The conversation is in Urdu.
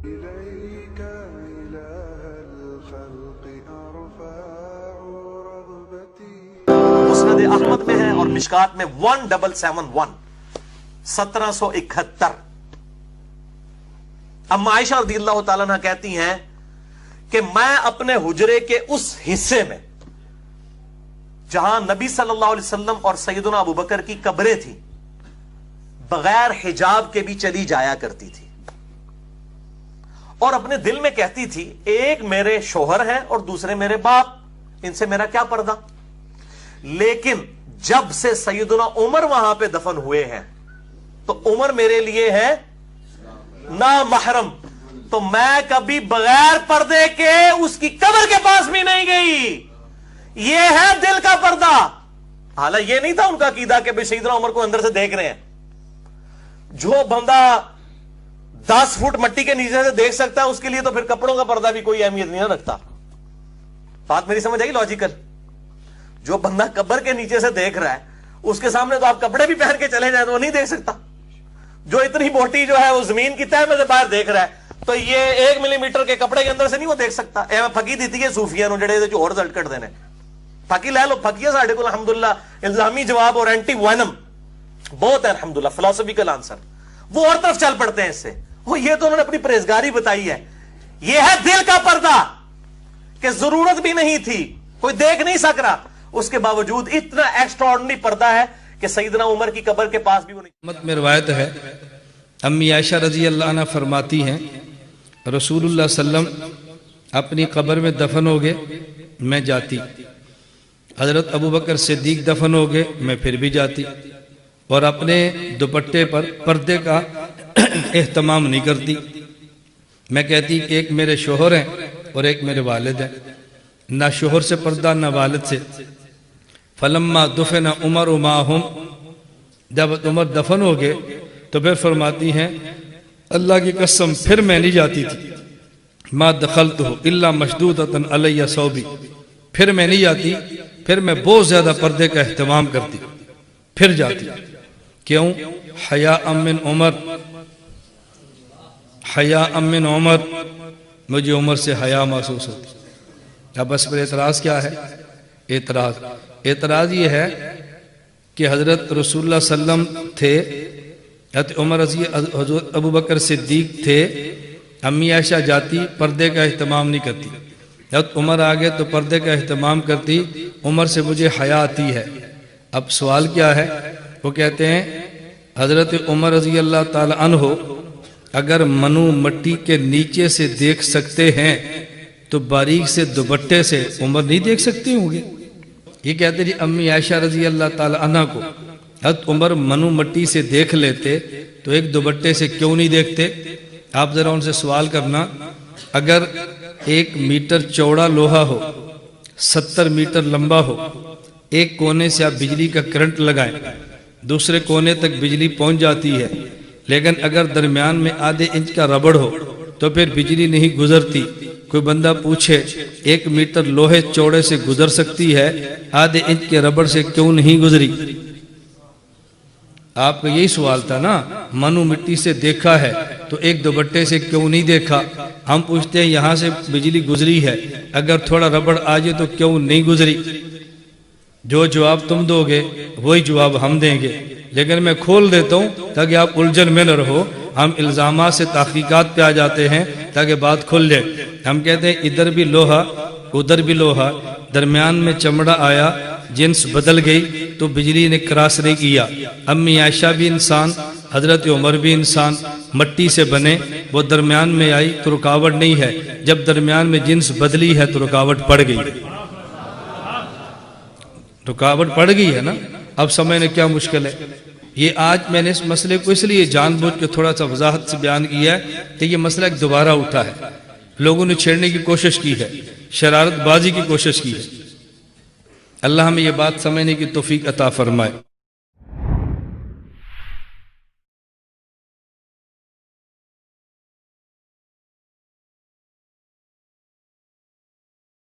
إليك إله الخلق أرفع رغبتي. مسند احمد میں ہے اور مشکات میں 1771 1771. اما عائشہ رضی اللہ تعالیٰ عنہ کہتی ہیں کہ میں اپنے حجرے کے اس حصے میں جہاں نبی صلی اللہ علیہ وسلم اور سیدنا ابو بکر کی قبریں تھیں بغیر حجاب کے بھی چلی جایا کرتی تھی اور اپنے دل میں کہتی تھی ایک میرے شوہر ہیں اور دوسرے میرے باپ، ان سے میرا کیا پردہ. لیکن جب سے سیدنا عمر وہاں پہ دفن ہوئے ہیں تو عمر میرے لیے ہے نامحرم، تو میں کبھی بغیر پردے کے اس کی قبر کے پاس بھی نہیں گئی. یہ ہے دل کا پردہ. حالانکہ یہ نہیں تھا ان کا عقیدہ کہ بھئی سیدنا عمر کو اندر سے دیکھ رہے ہیں. جو بندہ 10 فٹ مٹی کے نیچے سے دیکھ سکتا ہے اس کے لیے تو پھر کپڑوں کا پردہ بھی کوئی اہمیت نہیں رکھتا. بات میری سمجھ آئی لاجیکل؟ جو بندہ قبر کے نیچے سے دیکھ رہا ہے اس کے سامنے تو آپ کپڑے بھی پہن کے چلے جائیں تو وہ نہیں دیکھ سکتا. جو اتنی موٹی جو ہے وہ زمین کی تہ میں سے باہر دیکھ رہا ہے تو یہ 1 ملی میٹر کے کپڑے کے اندر سے نہیں وہ دیکھ سکتا. پھکی دیتی ہے صوفیاں نو جڑے جو اور رزلٹ کٹ دینے پھکی لے لو. پھکی ہے ساڑھے کو الحمدللہ الزامی جواب اور اینٹی وائنم بہت ہے الحمدللہ فلسفیکل آنسر. وہ اور طرف چل پڑتے ہیں اس سے. وہ یہ تو انہوں نے اپنی پرہیزگاری بتائی ہے. یہ ہے دل کا پردہ کہ ضرورت بھی نہیں تھی، کوئی دیکھ نہیں سک رہا، اس کے باوجود اتنا ایکسٹراڈنری پردہ ہے کہ سیدنا عمر کی قبر کے پاس بھی وہ نہیں. میں روایت ہے امی عائشہ رضی اللہ عنہ فرماتی ہیں رسول اللہ صلی اللہ علیہ وسلم اپنی قبر میں دفن ہو گئے میں جاتی، حضرت ابو بکر صدیق دفن ہو گئے میں پھر بھی جاتی، اور اپنے دوپٹے پر پردے کا اہتمام نہیں کرتی. میں کہتی کہ ایک میرے شوہر ہیں اور ایک میرے والد ہیں، نہ شوہر سے پردہ نہ والد سے. فلما دفن عمر معہم، جب عمر دفن ہو گئے تو پھر فرماتی ہیں اللہ کی قسم پھر میں نہیں جاتی تھی ما دخلتہ الا مشدودۃ علی ثوبی، پھر میں نہیں جاتی، پھر میں بہت زیادہ پردے کا اہتمام کرتی، پھر جاتی. کیوں؟ حیاء من عمر، حیاء من عمر، مجھے عمر سے حیا محسوس ہوتی. اب اس پر اعتراض کیا ہے؟ اعتراض یہ ہے کہ حضرت رسول اللہ صلی اللہ علیہ وسلم تھے، حضرت عمر حضرت ابو بکر صدیق تھے، امی عائشہ جاتی پردے کا اہتمام نہیں کرتی، حضرت عمر آگے تو پردے کا اہتمام کرتی، عمر سے مجھے حیا آتی ہے. اب سوال کیا ہے؟ وہ کہتے ہیں حضرت عمر رضی اللہ تعالی عنہ اگر منو مٹی کے نیچے سے دیکھ سکتے ہیں تو باریک سے دوپٹے سے عمر نہیں دیکھ سکتے ہوں گے. یہ کہتے جی امی عائشہ رضی اللہ تعالی عنہ کو حضرت عمر منو مٹی سے دیکھ لیتے تو ایک دوپٹے سے کیوں نہیں دیکھتے؟ آپ ذرا ان سے سوال کرنا، اگر 1 میٹر چوڑا لوہا ہو، 70 میٹر لمبا ہو، ایک کونے سے آپ بجلی کا کرنٹ لگائیں دوسرے کونے تک بجلی پہنچ جاتی ہے، لیکن اگر درمیان میں آدھے انچ کا ربڑ ہو تو پھر بجلی نہیں گزرتی. کوئی بندہ پوچھے 1 میٹر لوہے چوڑے سے گزر سکتی ہے، آدھے انچ کے ربڑ سے کیوں نہیں گزری؟ آپ کا یہی سوال تھا نا، منو مٹی سے دیکھا ہے تو ایک دوپٹے سے کیوں نہیں دیکھا؟ ہم پوچھتے ہیں یہاں سے بجلی گزری ہے، اگر تھوڑا ربڑ آ جائے تو کیوں نہیں گزری؟ جو جواب تم دو گے وہی جواب ہم دیں گے، لیکن میں کھول دیتا ہوں تاکہ آپ الجھن میں نہ رہو. ہم الزامات سے تحقیقات پہ آ جاتے ہیں تاکہ بات کھل جائے. ہم کہتے ہیں ادھر بھی لوہا ادھر بھی لوہا، درمیان میں چمڑا آیا، جنس بدل گئی تو بجلی نے کراس نہیں کیا. امی عائشہ بھی انسان، حضرت عمر بھی انسان، مٹی سے بنے، وہ درمیان میں آئی تو رکاوٹ نہیں ہے، جب درمیان میں جنس بدلی ہے تو رکاوٹ پڑ گئی. رکاوٹ پڑ گئی ہے نا. اب سمجھنے کیا مشکل ہے؟ یہ آج میں نے اس مسئلے کو اس لیے جان بوجھ کے تھوڑا سا وضاحت سے بیان کیا ہے کہ یہ مسئلہ ایک دوبارہ اٹھا ہے، لوگوں نے چھیڑنے کی کوشش کی ہے، شرارت بازی کی کوشش کی ہے. اللہ ہمیں یہ بات سمجھنے کی توفیق عطا فرمائے.